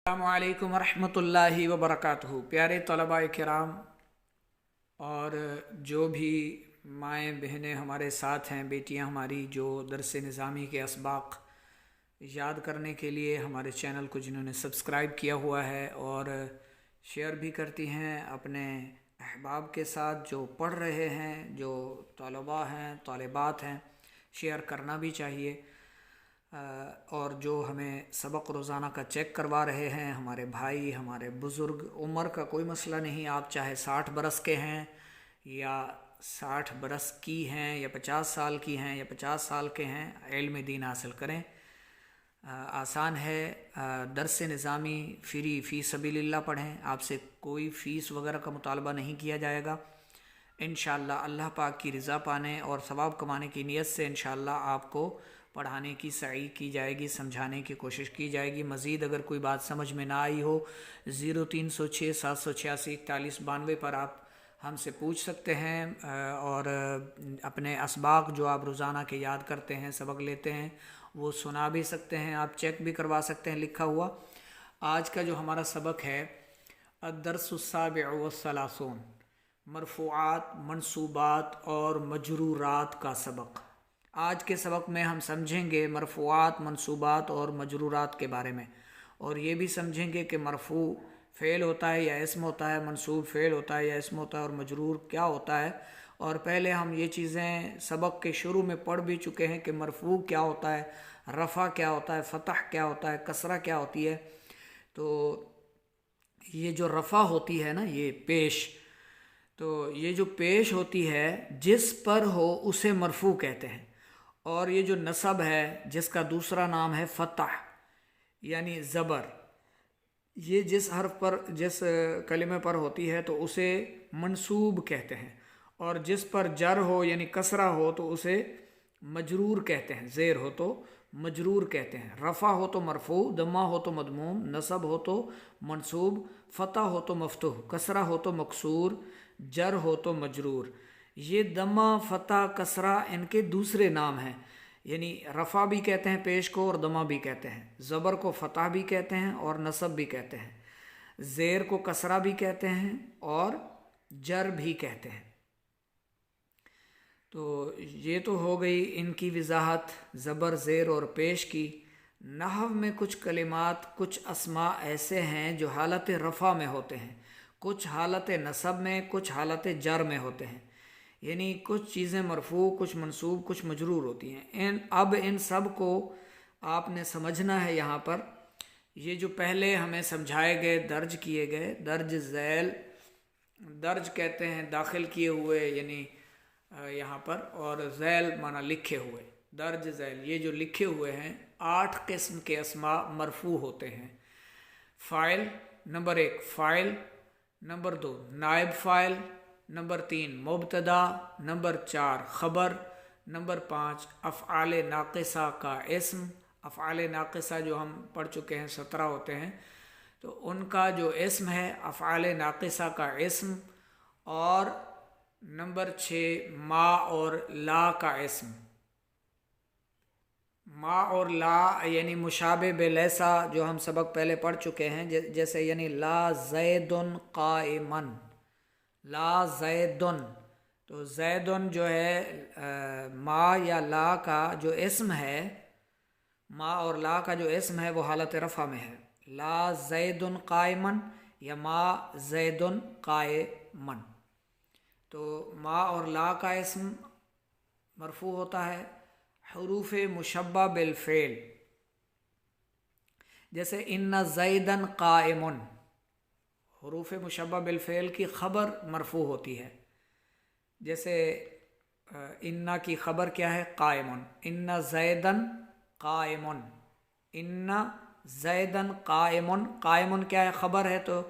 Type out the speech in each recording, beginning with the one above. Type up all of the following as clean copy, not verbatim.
अस्सलामुअलैकुम वरहमतुल्लाहि वबरकातुहू। प्यारे तलबा किराम और जो भी माएँ बहनें हमारे साथ हैं, बेटियां हमारी जो दरस निज़ामी के असबाक याद करने के लिए हमारे चैनल को जिन्होंने सब्सक्राइब किया हुआ है और शेयर भी करती हैं अपने अहबाब के साथ, जो पढ़ रहे हैं, जो तलबा हैं, तालिबात हैं, शेयर करना भी चाहिए। और जो हमें सबक रोज़ाना का चेक करवा रहे हैं, हमारे भाई, हमारे बुज़ुर्ग, उम्र का कोई मसला नहीं, आप चाहे 60 बरस के हैं या 60 बरस की हैं या 50 साल की हैं या 50 साल के हैं, इल्म दीन हासिल करें। आसान है। दरस निज़ामी फ्री फ़ी सबीलिल्लाह पढ़ें, आपसे कोई फ़ीस वगैरह का मुतालबा नहीं किया जाएगा। इंशाअल्लाह अल्लाह पाक की रज़ा पाने और सवाब कमाने की नीयत से इंशाअल्लाह आपको पढ़ाने की सही की जाएगी, समझाने की कोशिश की जाएगी। मज़ीद अगर कोई बात समझ में ना आई हो, 0306 786 4192 पर आप हमसे पूछ सकते हैं। और अपने असबाक जो आप रोज़ाना के याद करते हैं, सबक लेते हैं, वो सुना भी सकते हैं, आप चेक भी करवा सकते हैं लिखा हुआ। आज का जो हमारा सबक है, अद्दर्सुस्साबिउ वस्सलासून, मरफ़ूआत, मंसूबात और मजरूरात का सबक। आज के सबक में हम समझेंगे मरफ़ूआत, मंसूबात और मजरूरात के बारे में, और ये भी समझेंगे कि मरफ़ू फ़ेल होता है या इसम होता है, मंसूब फ़ेल होता है या इसम होता है, और मजरूर क्या होता है। और पहले हम ये चीज़ें सबक के शुरू में पढ़ भी चुके हैं कि मरफ़ू क्या होता है, रफ़ा क्या होता है, फ़तह क्या होता है, कसरा क्या होती है। तो ये जो रफ़ा होती है ना, ये पेश, तो ये जो पेश होती है जिस पर हो उसे मरफ़ू कहते हैं। और ये जो नसब है जिसका दूसरा नाम है फ़तह यानी ज़बर, ये जिस हर्फ पर, जिस कलिमे पर होती है तो उसे मंसूब कहते हैं। और जिस पर जर हो यानी कसरा हो तो उसे मजरूर कहते हैं, ज़ेर हो तो मजरूर कहते हैं। रफ़ा हो तो मरफ़ू, दम्मा हो तो मदमूम, नसब हो तो मंसूब, फ़तह हो तो मफ्तूह, कसरा हो तो मकसूर, जर हो तो मजरूर। ये दम्मा, फ़तह, कसरा इनके दूसरे नाम हैं। यानी रफ़ा भी कहते हैं पेश को और दमा भी कहते हैं, ज़बर को फ़तह भी कहते हैं और नसब भी कहते हैं, ज़ेर को कसरा भी कहते हैं और जर भी कहते हैं। तो ये तो हो गई इनकी वजाहत ज़बर, ज़ेर और पेश की। नहव में कुछ कलिमात, कुछ अस्मा ऐसे हैं जो हालत रफ़ा में होते हैं, कुछ हालत नसब में, कुछ हालत जर में होते हैं। यानी कुछ चीज़ें मरफ़ू, कुछ मंसूब, कुछ मजरूर होती हैं। अब इन सब को आपने समझना है। यहाँ पर ये जो पहले हमें समझाए गए, दर्ज किए गए, दर्ज झैल, दर्ज कहते हैं दाखिल किए हुए, यानी यहाँ पर, और झैल माना लिखे हुए, दर्ज झैल, ये जो लिखे हुए हैं 8 किस्म के अस्मा मरफ़ू होते हैं। फ़ाइल नंबर 1, फ़ाइल नंबर 2, नायब फ़ाइल नंबर 3, मुब्तदा नंबर 4, ख़बर नंबर 5, अफ़आल नाक़िसा का इस्म। अफ़आल नाक़िसा जो हम पढ़ चुके हैं 17 होते हैं, तो उनका जो इस्म है अफ़आल नाक़िसा का इस्म। और नंबर 6, मा और ला का इस्म। मा और ला यानी मुशाबे बेलैसा, जो हम सबक पहले पढ़ चुके हैं, जैसे यानी ला ज़ैदुन क़ाइमन, ला ज़ैदुन, तो ज़ैदुन जो है मा या ला का जो इस्म है, मा और ला का जो इस्म है वो हालत रफ़ा में है। ला ज़ैदुन क़ाइमन या मा ज़ैदुन क़ाइमन। तो मा और ला का इस्म मरफ़ू होता है। हुरूफ़ मुशब्बा बिल फ़ेल, जैसे इन्ना ज़ैदन क़ाइमुन, हुरूफ़ मुशब्बा बिल फ़ेल की ख़बर मरफ़ू होती है। जैसे इन्ना की ख़बर क्या है, क़ाइमुन, इन्ना ज़ैदन क़ाइमुन, इन्ना ज़ैदन क़ाइमुन। क़ाइमुन क्या है, ख़बर है, तो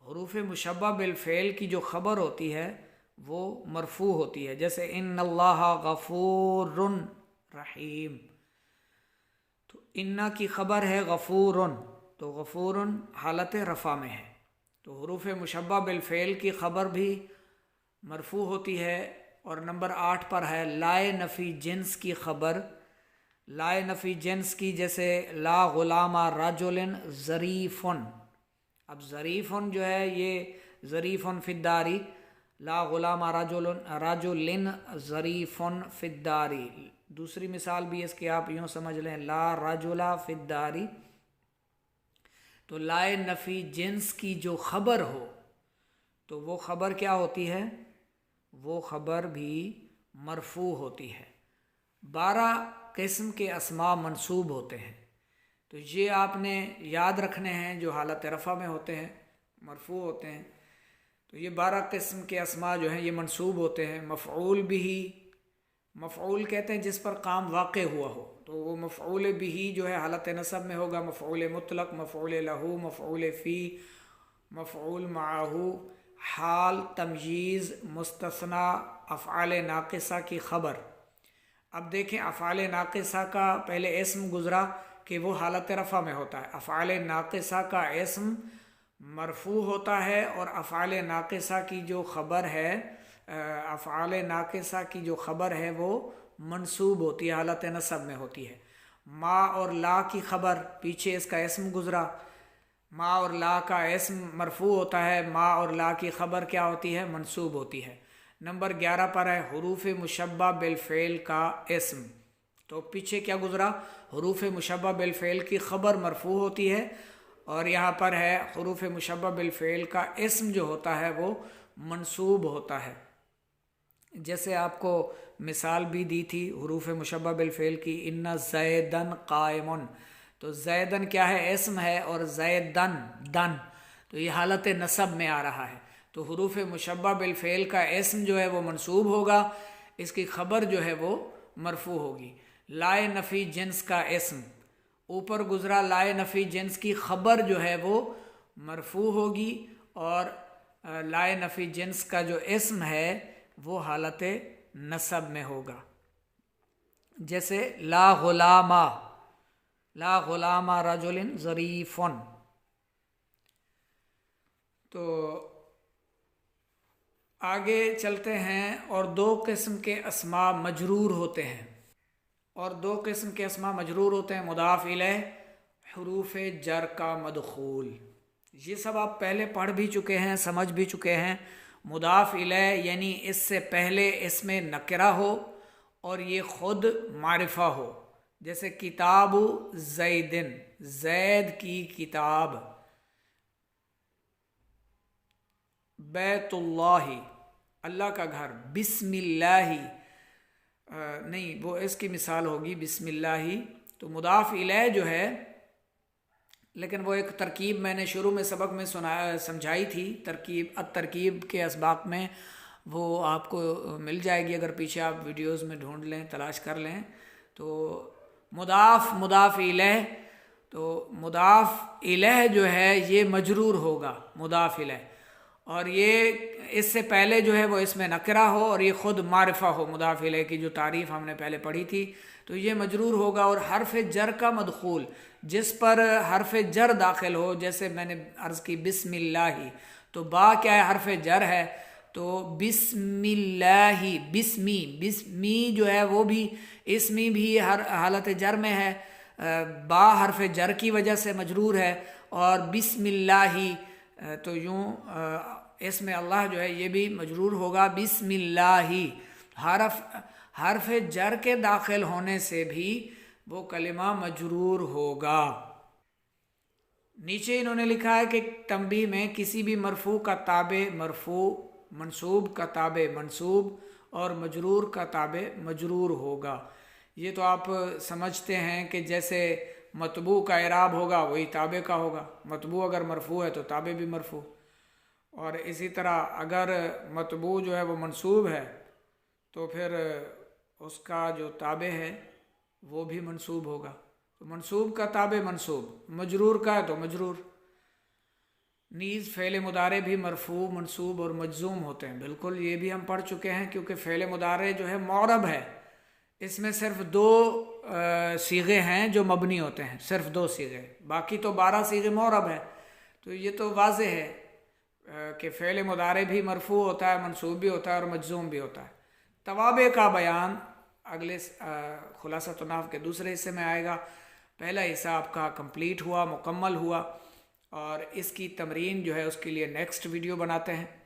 हुरूफ़ मुशब्बा बिल फ़ेल की जो ख़बर होती है वो मरफ़ू होती है। जैसे इन्नल्लाहा गफ़ूरुन रहीम, तो इन्ना की ख़बर है गफ़ूरुन, तो गफ़ूरुन हालत रफ़ा में है। तो हुरूफ़ मुशब्बा बिल फ़ेल की ख़बर भी मरफ़ू होती है। और नंबर 8 पर है लाए नफ़ी जिन्स की ख़बर लाए नफ़ी जिन्स की, जैसे ला गुलामा राजुलिन ज़रीफ़ुन। अब ज़रीफ़ुन जो है ये ज़रीफ़ुन फ़िद्दारी, ला गुलामा राजुलिन ज़रीफ़ुन फ़िद्दारी। दूसरी मिसाल भी इसकी आप यूँ समझ लें, ला राजुला फ़िद्दारी। तो लाए नफ़ी जिन्स की जो ख़बर हो तो वो ख़बर क्या होती है? वो ख़बर भी मरफू होती है। 12 किस्म के अस्मा मंसूब होते हैं, तो ये आपने याद रखने हैं, जो हालत रफ़ा में होते हैं मरफू होते हैं। तो ये 12 किस्म के अस्मा जो हैं ये मंसूब होते हैं। मफ़ऊल बिही, मफ़ऊल कहते हैं जिस पर काम वाक़ हुआ हो, तो वो मफ़ऊल बिही जो है हालत नसब में होगा। मफ़ऊल मुतलक, मफ़ऊल लहू, मफ़ऊल फ़ी, मफ़ऊल माहू, हाल, तमयीज़, मुस्तस्ना, अफ़आल नाक़िसा की ख़बर। अब देखें, अफ़आल नाक़िसा का पहले इस्म गुज़रा कि वो हालत रफ़ा में होता है। अफ़आल नाक़िसा का इस्म मरफू होता है और अफ़आल नाक़िसा की जो ख़बर है, अफ़आल नाक़िसा की जो ख़बर है वो मंसूब होती है, हालत नसब में होती है। मा और ला की ख़बर, पीछे इसका इस्म गुज़रा, मा और ला का इस्म मरफू होता है, मा और ला की ख़बर क्या होती है? मंसूब होती है। नंबर 11 पर है हुरूफ मुशब्बा बिल फ़ेल का इस्म। तो पीछे क्या गुज़रा? हुरूफ मुशब्बा बिल फ़ेल की ख़बर मरफू होती है, और यहाँ पर है हुरूफ मुशब्बा बिल फ़ेल का इस्म जो होता है वो मंसूब होता है। जैसे आपको मिसाल भी दी थी हुरूफ मुशब्बा बिल फ़ेल की, इन्ना ज़ैदन क़ाइमुन। तो ज़ैदन क्या है? इस्म है, और ज़ैदन दन, तो ये हालत नसब में आ रहा है। तो हुरूफ मुशब्बा बिल फ़ेल का इस्म जो है वो मंसूब होगा, इसकी ख़बर जो है वो मरफू होगी। लाए नफ़ी जिन्स का इस्म ऊपर गुज़रा, लाए नफ़ी जिन्स की ख़बर जो है वो मरफू होगी, और लाए नफ़ी जिन्स का जो इस्म है वो हालत नसब में होगा। जैसे ला गुलामा रजुलिन ज़रीफ़ुन। तो आगे चलते हैं, और 2 किस्म के अस्मा मजरूर होते हैं, और 2 किस्म के अस्मा मजरूर होते हैं, मुदाफ़ इलैह, हुरूफ जर का मदखूल। ये सब आप पहले पढ़ भी चुके हैं, समझ भी चुके हैं। मुदाफ़ इलैह यानी इससे पहले इसमें नकरा हो और ये ख़ुद मारिफा हो। जैसे किताबु ज़ैदिन, ज़ैद की किताब। बैतुल्लाही, अल्लाह का घर। बिस्मिल्लाही, नहीं वो इसकी मिसाल होगी बिस्मिल्लाही। तो मुदाफ़ इलैह जो है, लेकिन वो एक तरकीब मैंने शुरू में सबक में समझाई थी, तरकीब के असबाक में, वो आपको मिल जाएगी अगर पीछे आप वीडियोस में ढूंढ लें, तलाश कर लें। तो मुदाफ़ इलैह, तो मुदाफ़ इलैह जो है ये मजरूर होगा, मुदाफ़ इलैह, और ये इससे पहले जो है वो इसमें नकरा हो और ये ख़ुद मारिफा हो। मुदाफ़ इलैह की जो तारीफ़ हमने पहले पढ़ी थी, तो ये मजरूर होगा। और हर्फ जर का मदखूल, जिस पर हर्फ जर दाखिल हो, जैसे मैंने अर्ज़ की बिस्मिल्लाही, तो बा क्या है? हर्फ जर है। तो बिस्मिल्लाही, बिस्मी जो है वो भी, इसमी भी हर हालत जर में है, बा हर्फ जर की वजह से मजरूर है, और बिस्मिल्लाही तो यूँ इसमें अल्लाह जो है ये भी मजरूर होगा बिस्मिल्लाही। हर्फ जर के दाखिल होने से भी वो कलिमा मजरूर होगा। नीचे इन्होंने लिखा है कि तंबीह में किसी भी मरफू का ताबे मरफू, मंसूब का ताबे मंसूब, और मजरूर का ताबे मजरूर होगा। ये तो आप समझते हैं कि जैसे मतबू का इराब होगा वही ताबे का होगा। मतबू अगर मरफू है तो ताबे भी मरफू, और इसी तरह अगर मतबू जो है वो मंसूब है तो फिर उसका जो ताबे है वो भी मंसूब होगा। तो मंसूब का ताबे मंसूब, मजरूर का है तो मजरूर। नीज़ फ़ेल मुदारे भी मरफू, मंसूब और मजजूम होते हैं। बिल्कुल, ये भी हम पढ़ चुके हैं, क्योंकि फ़ेल मुदारे जो है मौरब है, इसमें सिर्फ 2 सीगे हैं जो मबनी होते हैं, सिर्फ 2 सीगे, बाकी तो 12 सीगे मौरब है। तो ये तो वाज़े है कि फ़ेल मुदारे भी मरफू होता है, मंसूब भी होता है और मजजूम भी होता है। तवाबे का बयान, अगले खुलासतुन नहव के दूसरे हिस्से में आएगा। पहला हिस्सा आपका कंप्लीट हुआ, मुकम्मल हुआ, और इसकी तमरीन जो है उसके लिए नेक्स्ट वीडियो बनाते हैं।